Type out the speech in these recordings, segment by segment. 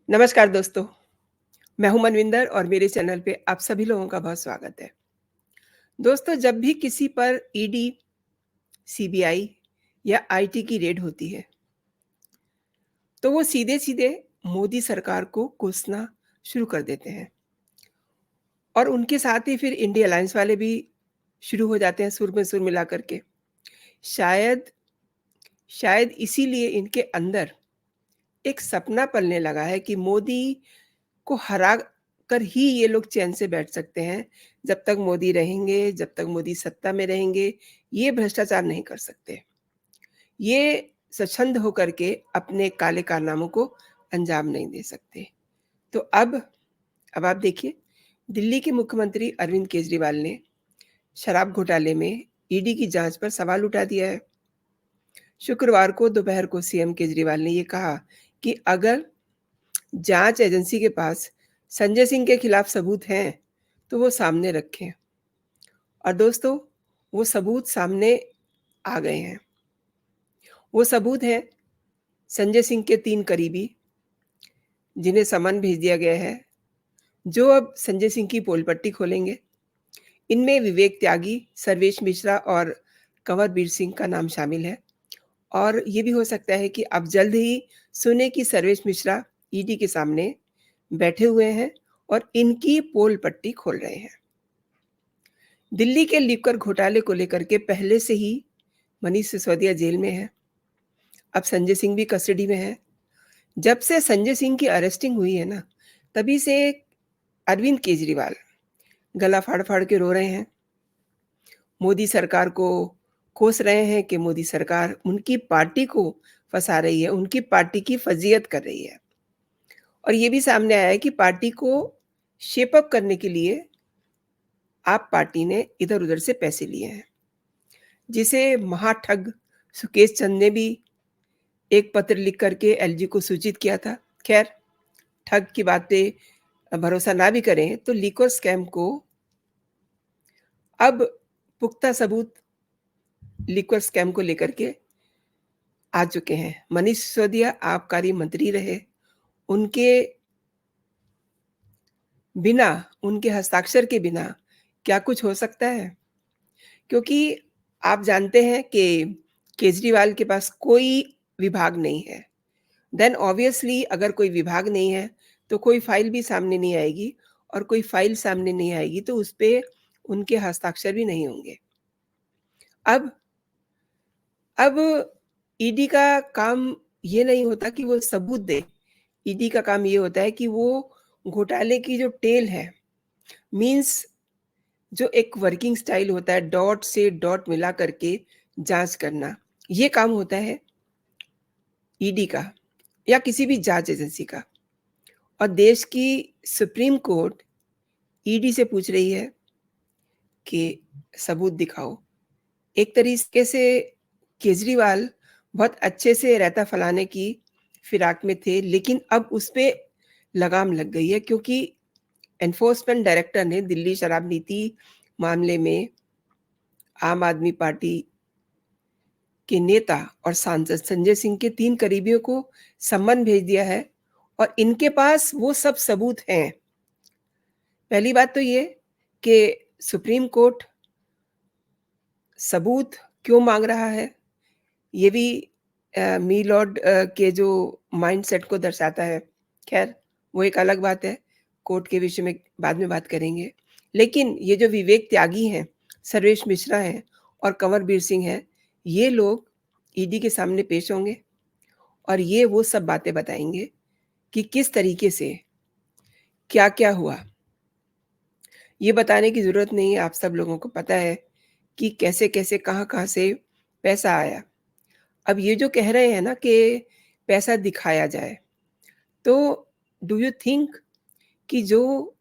नमस्कार दोस्तों, मैं हूं मनविंदर और मेरे चैनल पे आप सभी लोगों का बहुत स्वागत है। दोस्तों, जब भी किसी पर ईडी, सीबीआई या आईटी की रेड होती है, तो वो सीधे-सीधे मोदी सरकार को कोसना शुरू कर देते हैं और उनके साथ ही फिर इंडिया अलायंस वाले भी शुरू हो जाते हैं सुर में सुर मिला कर के। शायद शायद इसीलिए इनके अंदर एक सपना पलने लगा है कि मोदी को हरा कर ही ये लोग चैन से बैठ सकते हैं। जब तक मोदी रहेंगे, जब तक मोदी सत्ता में रहेंगे, ये भ्रष्टाचार नहीं कर सकते। ये स्वच्छंद होकर के अपने काले कारनामों को अंजाम नहीं दे सकते। तो अब आप देखिए, दिल्ली के मुख्यमंत्री अरविंद केजरीवाल ने शराब घोटाले में ईडी की जाँच पर सवाल उठा दिया है। शुक्रवार को दोपहर को सीएम केजरीवाल ने ये कहा कि अगर जाँच एजेंसी के पास संजय सिंह के खिलाफ सबूत हैं, तो वो सामने रखें। और दोस्तों, वो सबूत सामने आ गए हैं। वो सबूत हैं संजय सिंह के 3 करीबी, जिन्हें समन भेज दिया गया है, जो अब संजय सिंह की पोल पट्टी खोलेंगे। इनमें विवेक त्यागी, सर्वेश मिश्रा और कंवरवीर सिंह का नाम शामिल है। और ये भी हो सकता है कि अब जल्द ही सुने कि सर्वेश मिश्रा ईडी के सामने बैठे हुए हैं और इनकी पोल पट्टी खोल रहे हैं। दिल्ली के लिकर घोटाले को लेकर के पहले से ही मनीष सिसोदिया जेल में है। अब संजय सिंह भी कस्टडी में है। जब से संजय सिंह की अरेस्टिंग हुई है ना, तभी से अरविंद केजरीवाल गला फाड़-फाड़ के रो रहे हैं। मोदी सरकार को कोस रहे हैं कि मोदी सरकार उनकी पार्टी को फँसा रही है, उनकी पार्टी की फ़ज़ीयत कर रही है। और ये भी सामने आया है कि पार्टी को शेप अप करने के लिए आप पार्टी ने इधर-उधर से पैसे लिए हैं, जिसे महाठग सुकेश चंद ने भी एक पत्र लिख कर के एलजी को सूचित किया था। खैर, ठग की बातें भरोसा ना भी करें, तो लिकर स्कैम को अब पुख्ता सबूत लिकर स्कैम को लेकर के आ चुके हैं। मनीष सिसोदिया आबकारी मंत्री रहे, उनके बिना, उनके हस्ताक्षर के बिना क्या कुछ हो सकता है? क्योंकि आप जानते हैं कि केजरीवाल के पास कोई विभाग नहीं है। देन ऑब्वियसली अगर कोई विभाग नहीं है, तो कोई फ़ाइल भी सामने नहीं आएगी और कोई फ़ाइल सामने नहीं आएगी, तो उसपे उनके हस्ताक्षर भी नहीं होंगे। अब अब ईडी का काम ये नहीं होता कि वो सबूत दे, ईडी का काम ये होता है कि वो घोटाले की जो टेल है, मीन्स जो एक वर्किंग स्टाइल होता है, डॉट से डॉट मिला करके जाँच करना, ये काम होता है ईडी का या किसी भी जाँच एजेंसी का। और देश की सुप्रीम कोर्ट ईडी से पूछ रही है कि सबूत दिखाओ। एक तरीके से केजरीवाल बहुत अच्छे से रायता फैलाने की फिराक में थे, लेकिन अब उसपे लगाम लग गई है क्योंकि एनफोर्समेंट डायरेक्टर ने दिल्ली शराब नीति मामले में आम आदमी पार्टी के नेता और सांसद संजय सिंह के 3 करीबियों को सम्मन भेज दिया है और इनके पास वो सब सबूत हैं। पहली बात तो ये कि सुप्रीम कोर्ट सबूत क्यों माँग रहा है? ये भी मी लॉर्ड के जो माइंडसेट को दर्शाता है। ख़ैर, वो एक अलग बात है, कोर्ट के विषय में बाद में बात करेंगे। लेकिन ये जो विवेक त्यागी हैं, सर्वेश मिश्रा हैं और कंवरवीर सिंह हैं, ये लोग ईडी के सामने पेश होंगे और ये वो सब बातें बताएँगे कि किस तरीके से, क्या-क्या हुआ। ये बताने की ज़रूरत नहीं है, आप सब लोगों को पता है कि कैसे-कैसे, कहाँ-कहाँ से पैसा आया। अब ये जो कह रहे हैं ना कि पैसा दिखाया जाए, तो डू यू थिंक कि जो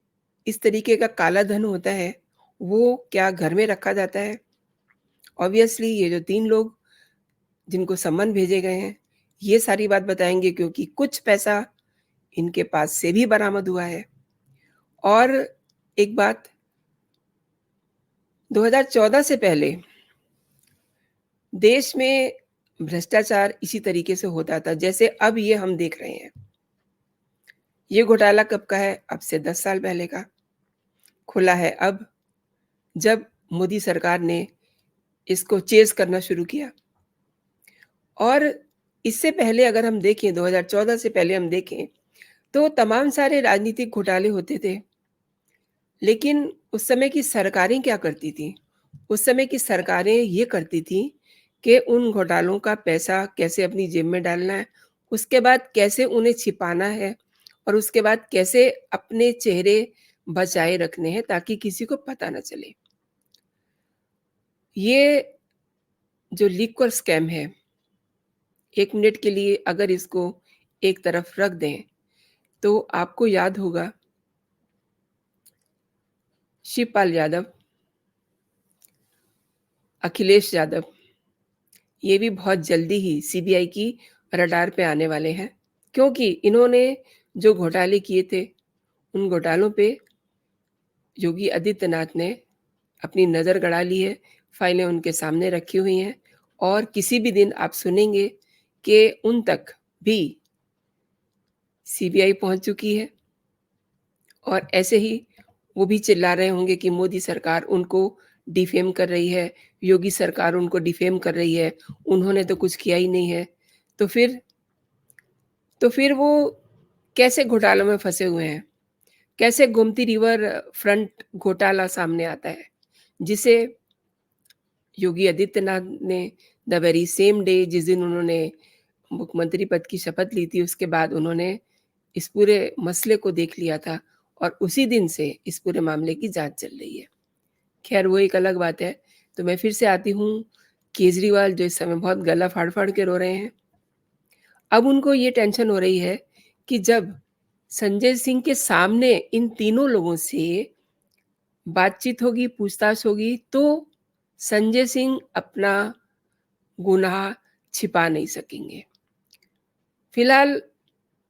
इस तरीके का काला धन होता है, वो क्या घर में रखा जाता है? ऑब्वियसली ये जो 3 लोग जिनको सम्मन भेजे गए हैं, ये सारी बात बताएँगे क्योंकि कुछ पैसा इनके पास से भी बरामद हुआ है। और एक बात, 2014 से पहले देश में भ्रष्टाचार इसी तरीके से होता था, जैसे अब ये हम देख रहे हैं। ये घोटाला कब का है? अब से 10 साल पहले का। खुला है अब, जब मोदी सरकार ने इसको चेज़ करना शुरू किया। और इससे पहले अगर हम देखें, 2014 से पहले हम देखें, तो तमाम सारे राजनीतिक घोटाले होते थे। लेकिन उस समय की सरकारें क्या करती थीं? उस समय की सरकारें ये करती थीं कि उन घोटालों का पैसा कैसे अपनी जेब में डालना है, उसके बाद कैसे उन्हें छिपाना है और उसके बाद कैसे अपने चेहरे बचाए रखने हैं ताकि किसी को पता ना चले। ये जो लिक्वर स्कैम है, 1 मिनट के लिए अगर इसको एक तरफ रख दें, तो आपको याद होगा शिवपाल यादव, अखिलेश यादव, ये भी बहुत जल्दी ही सीबीआई की रडार पे आने वाले हैं, क्योंकि इन्होंने जो घोटाले किए थे, उन घोटालों पे योगी आदित्यनाथ ने अपनी नज़र गड़ा ली है, फाइलें उनके सामने रखी हुई हैं और किसी भी दिन आप सुनेंगे कि उन तक भी सीबीआई पहुँच चुकी है और ऐसे ही वो भी चिल्ला रहे होंगे कि मोदी सरकार उनको डिफेम कर रही है, योगी सरकार उनको डिफेम कर रही है, उन्होंने तो कुछ किया ही नहीं है। तो फिर तो फिर वो कैसे घोटालों में फँसे हुए हैं? कैसे गोमती रिवर फ्रंट घोटाला सामने आता है, जिसे योगी आदित्यनाथ ने द वेरी सेम डे जिस दिन उन्होंने मुख्यमंत्री पद की शपथ ली थी, उसके बाद उन्होंने इस पूरे मसले को देख लिया था और उसी दिन से इस पूरे मामले की जाँच चल रही है। ख़ैर वो एक अलग बात है। तो मैं फिर से आती हूँ, केजरीवाल जो इस समय बहुत गला फाड़-फाड़ के रो रहे हैं। अब उनको ये टेंशन हो रही है कि जब संजय सिंह के सामने इन तीनों लोगों से बातचीत होगी, पूछताछ होगी, तो संजय सिंह अपना गुनाह छिपा नहीं सकेंगे। फिलहाल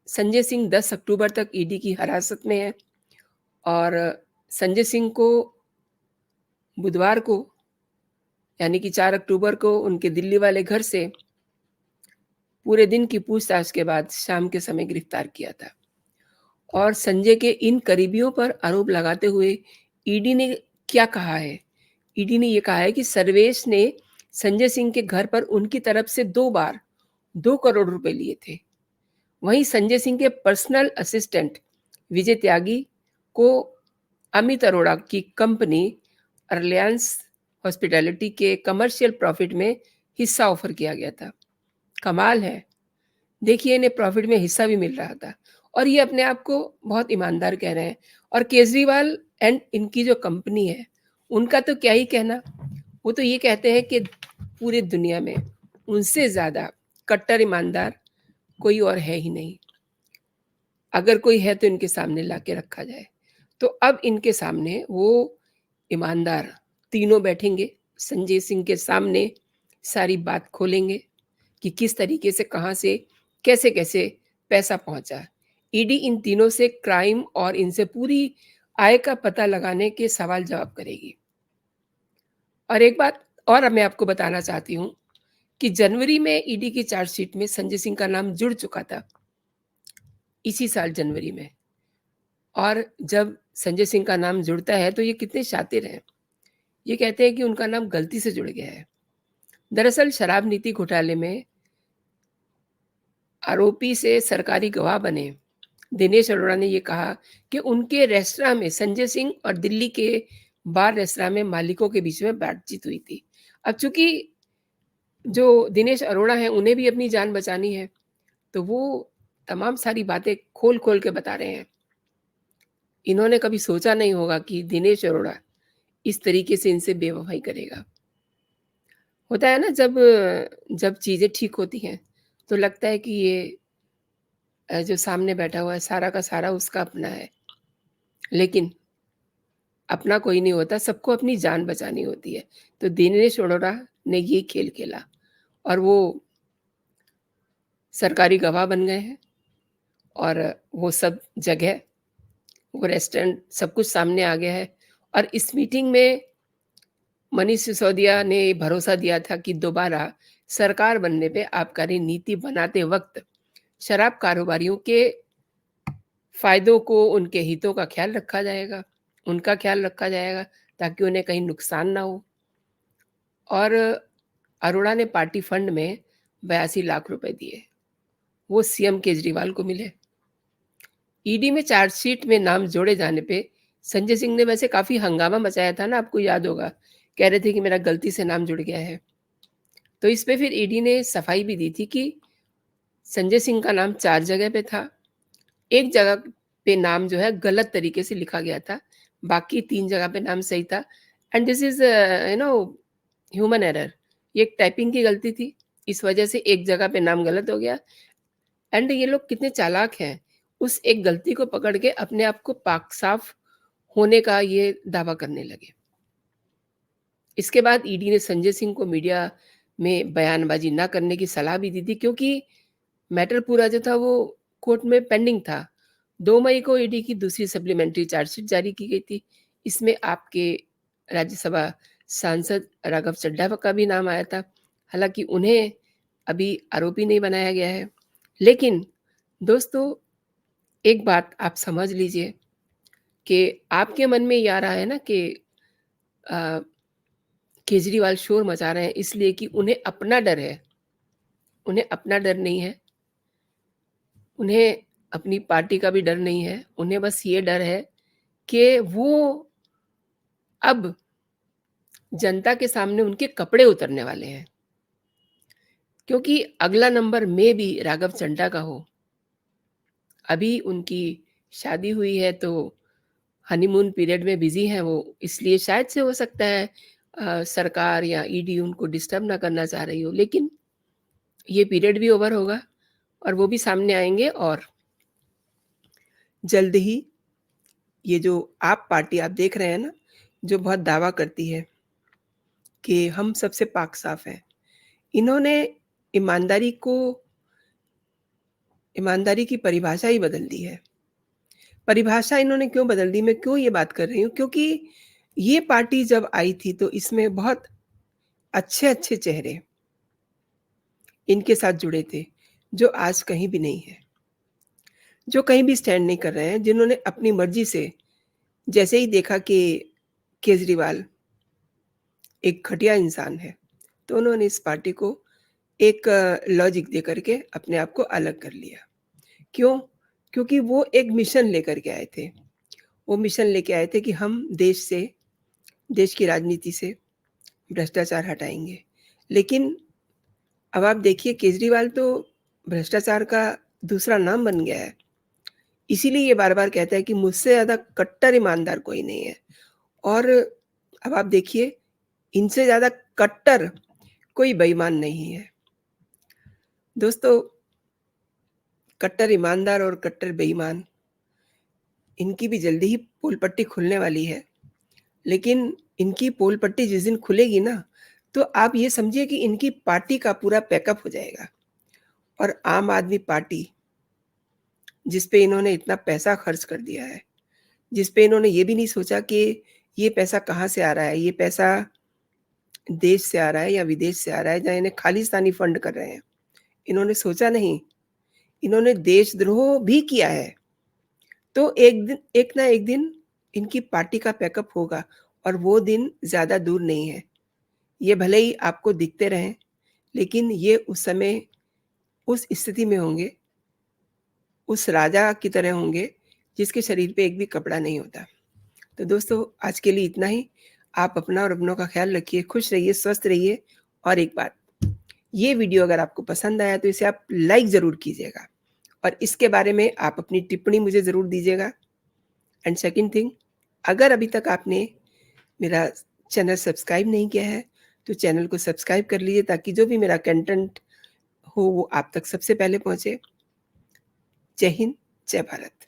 संजय सिंह 10 अक्टूबर तक ईडी की हिरासत में है और संजय सिंह को बुधवार को यानी कि 4 अक्टूबर को उनके दिल्ली वाले घर से पूरे दिन की पूछताछ के बाद शाम के समय गिरफ्तार किया था। और संजय के इन करीबियों पर आरोप लगाते हुए ईडी ने क्या कहा है? ईडी ने ये कहा है कि सर्वेश ने संजय सिंह के घर पर उनकी तरफ से 2 बार 2 करोड़ रुपए लिए थे। वहीं संजय सिंह के पर्सनल असिस्टेंट विजय त्यागी को अमित अरोड़ा की कंपनी रिलायंस हॉस्पिटैलिटी के कमर्शियल प्रॉफिट में हिस्सा ऑफर किया गया था। कमाल है! देखिए, इन्हें प्रॉफिट में हिस्सा भी मिल रहा था और ये अपने आप को बहुत ईमानदार कह रहे हैं। और केजरीवाल एंड इनकी जो कंपनी है, उनका तो क्या ही कहना। वो तो ये कहते हैं कि पूरी दुनिया में उनसे ज़्यादा कट्टर ईमानदार कोई और है ही नहीं। अगर कोई है तो इनके सामने लाके रखा जाए। तो अब इनके सामने वो ईमानदार तीनों बैठेंगे, संजय सिंह के सामने सारी बात खोलेंगे कि किस तरीके से, कहाँ से, कैसे-कैसे पैसा पहुँचा। ईडी इन तीनों से क्राइम और इनसे पूरी आय का पता लगाने के सवाल-जवाब करेगी। और एक बात और मैं आपको बताना चाहती हूँ कि जनवरी में ईडी की चार्जशीट में संजय सिंह का नाम जुड़ चुका था, इसी साल जनवरी में। और जब संजय सिंह का नाम जुड़ता है तो ये कितने शातिर हैं। ये कहते हैं कि उनका नाम गलती से जुड़ गया है। दरअसल शराब नीति घोटाले में आरोपी से सरकारी गवाह बने दिनेश अरोड़ा ने ये कहा कि उनके रेस्तरां में संजय सिंह और दिल्ली के बार रेस्तरां में मालिकों के बीच में बातचीत हुई थी। अब चूँकि जो दिनेश अरोड़ा हैं, उन्हें भी अपनी जान बचानी है, तो वो तमाम सारी बातें खोल-खोल के बता रहे हैं। इन्होंने कभी सोचा नहीं होगा कि दिनेश अरोड़ा इस तरीके से इनसे बेवफ़ाई करेगा। होता है ना, जब जब चीज़ें ठीक होती हैं, तो लगता है कि ये जो सामने बैठा हुआ है सारा का सारा उसका अपना है। लेकिन अपना कोई नहीं होता, सबको अपनी जान बचानी होती है। तो दिनेश अरोड़ा ने ये खेल खेला और वो सरकारी गवाह बन गए हैं और वो सब जगह, वो रेस्टोरेंट सब कुछ सामने आ गया है। और इस मीटिंग में मनीष सिसोदिया ने भरोसा दिया था कि दोबारा सरकार बनने पे आबकारी नीति बनाते वक़्त शराब कारोबारियों के फ़ायदों को, उनके हितों का ख़्याल रखा जाएगा, उनका ख़्याल रखा जाएगा ताकि उन्हें कहीं नुकसान ना हो। और अरोड़ा ने पार्टी फंड में 82 लाख रुपए दिए, वो सीएम केजरीवाल को मिले। ईडी में चार्जशीट में नाम जोड़े जाने पे संजय सिंह ने वैसे काफ़ी हंगामा मचाया था ना, आपको याद होगा। कह रहे थे कि मेरा गलती से नाम जुड़ गया है। तो इस पे फिर ईडी ने सफाई भी दी थी कि संजय सिंह का नाम 4 जगह पे था। एक जगह पे नाम जो है गलत तरीके से लिखा गया था, बाकी 3 जगह पे नाम सही था। And this is human error. ये एक टाइपिंग की गलती थी, इस वजह से एक जगह पे नाम गलत हो गया। एंड ये लोग कितने चालाक हैं, उस एक गलती को पकड़ के अपने आप को पाक-साफ होने का ये दावा करने लगे। इसके बाद ईडी ने संजय सिंह को मीडिया में बयानबाज़ी ना करने की सलाह भी दी थी, क्योंकि मैटर पूरा जो था वो कोर्ट में पेंडिंग था। 2 मई को ईडी की दूसरी सप्लीमेंट्री चार्जशीट जारी की गई थी। इसमें आपके राज्यसभा सांसद राघव चड्ढा का भी नाम आया था। हालाँकि उन्हें अभी आरोपी नहीं बनाया गया है। लेकिन दोस्तों, एक बात आप समझ लीजिए कि आपके मन में ये आ रहा है ना कि अ, केजरीवाल शोर मचा रहे हैं इसलिए कि उन्हें अपना डर है। उन्हें अपना डर नहीं है। उन्हें अपनी पार्टी का भी डर नहीं है। उन्हें बस ये डर है कि वो अब जनता के सामने उनके कपड़े उतरने वाले हैं। क्योंकि अगला नंबर मेबी राघव चड्ढा का हो। अभी उनकी शादी हुई है तो हनीमून पीरियड में बिज़ी हैं वो, इसलिए शायद से हो सकता है सरकार या ईडी उनको डिस्टर्ब ना करना चाह रही हो। लेकिन ये पीरियड भी ओवर होगा और वो भी सामने आएँगे और जल्द ही ये जो आप पार्टी आप देख रहे हैं ना, जो बहुत दावा करती है कि हम सबसे पाक-साफ हैं। इन्होंने ईमानदारी को ईमानदारी की परिभाषा ही बदल दी है। परिभाषा इन्होंने क्यों बदल दी, मैं क्यों ये बात कर रही हूँ, क्योंकि ये पार्टी जब आई थी तो इसमें बहुत अच्छे-अच्छे चेहरे इनके साथ जुड़े थे, जो आज कहीं भी नहीं हैं। जो कहीं भी स्टैंड नहीं कर रहे हैं, जिन्होंने अपनी मर्ज़ी से जैसे ही देखा कि केजरीवाल एक घटिया इंसान है, तो उन्होंने इस पार्टी को एक लॉजिक दे कर के अपने आप को अलग कर लिया। क्यों? क्योंकि वो एक मिशन लेकर के आए थे। वो मिशन लेके आए थे कि हम देश की राजनीति से भ्रष्टाचार हटाएँगे। लेकिन अब आप देखिए, केजरीवाल तो भ्रष्टाचार का दूसरा नाम बन गया है। इसीलिए ये बार-बार कहता है कि मुझसे ज़्यादा कट्टर ईमानदार कोई नहीं है। और अब आप देखिए, इनसे ज़्यादा कट्टर कोई बेईमान नहीं है। दोस्तों, कट्टर ईमानदार और कट्टर बेईमान, इनकी भी जल्दी ही पोल पट्टी खुलने वाली है। लेकिन इनकी पोल पट्टी जिस दिन खुलेगी ना, तो आप ये समझिए कि इनकी पार्टी का पूरा पैकअप हो जाएगा। और आम आदमी पार्टी, जिस पे इन्होंने इतना पैसा खर्च कर दिया है, जिस पे इन्होंने ये भी नहीं सोचा कि ये पैसा कहाँ से आ रहा है, ये पैसा देश से आ रहा है या विदेश से आ रहा है, या इन्हें खालिस्तानी फंड कर रहे हैं। इन्होंने सोचा नहीं, इन्होंने देशद्रोह भी किया है। तो एक ना एक दिन इनकी पार्टी का पैकअप होगा और वो दिन ज़्यादा दूर नहीं है। ये भले ही आपको दिखते रहें, लेकिन ये उस समय उस स्थिति में होंगे, उस राजा की तरह होंगे, जिसके शरीर पे एक भी कपड़ा नहीं होता। तो दोस्तों, आज के लिए इतना ही। आप अपना और अपनों का ख़्याल रखिए, खुश रहिए, स्वस्थ रहिए। और एक बात, ये वीडियो अगर आपको पसंद आया तो इसे आप लाइक ज़रूर कीजिएगा और इसके बारे में आप अपनी टिप्पणी मुझे ज़रूर दीजिएगा। एंड सेकंड थिंग, अगर अभी तक आपने मेरा चैनल सब्सक्राइब नहीं किया है, तो चैनल को सब्सक्राइब कर लीजिए ताकि जो भी मेरा कंटेंट हो वो आप तक सबसे पहले पहुँचे। जय हिंद, जय भारत।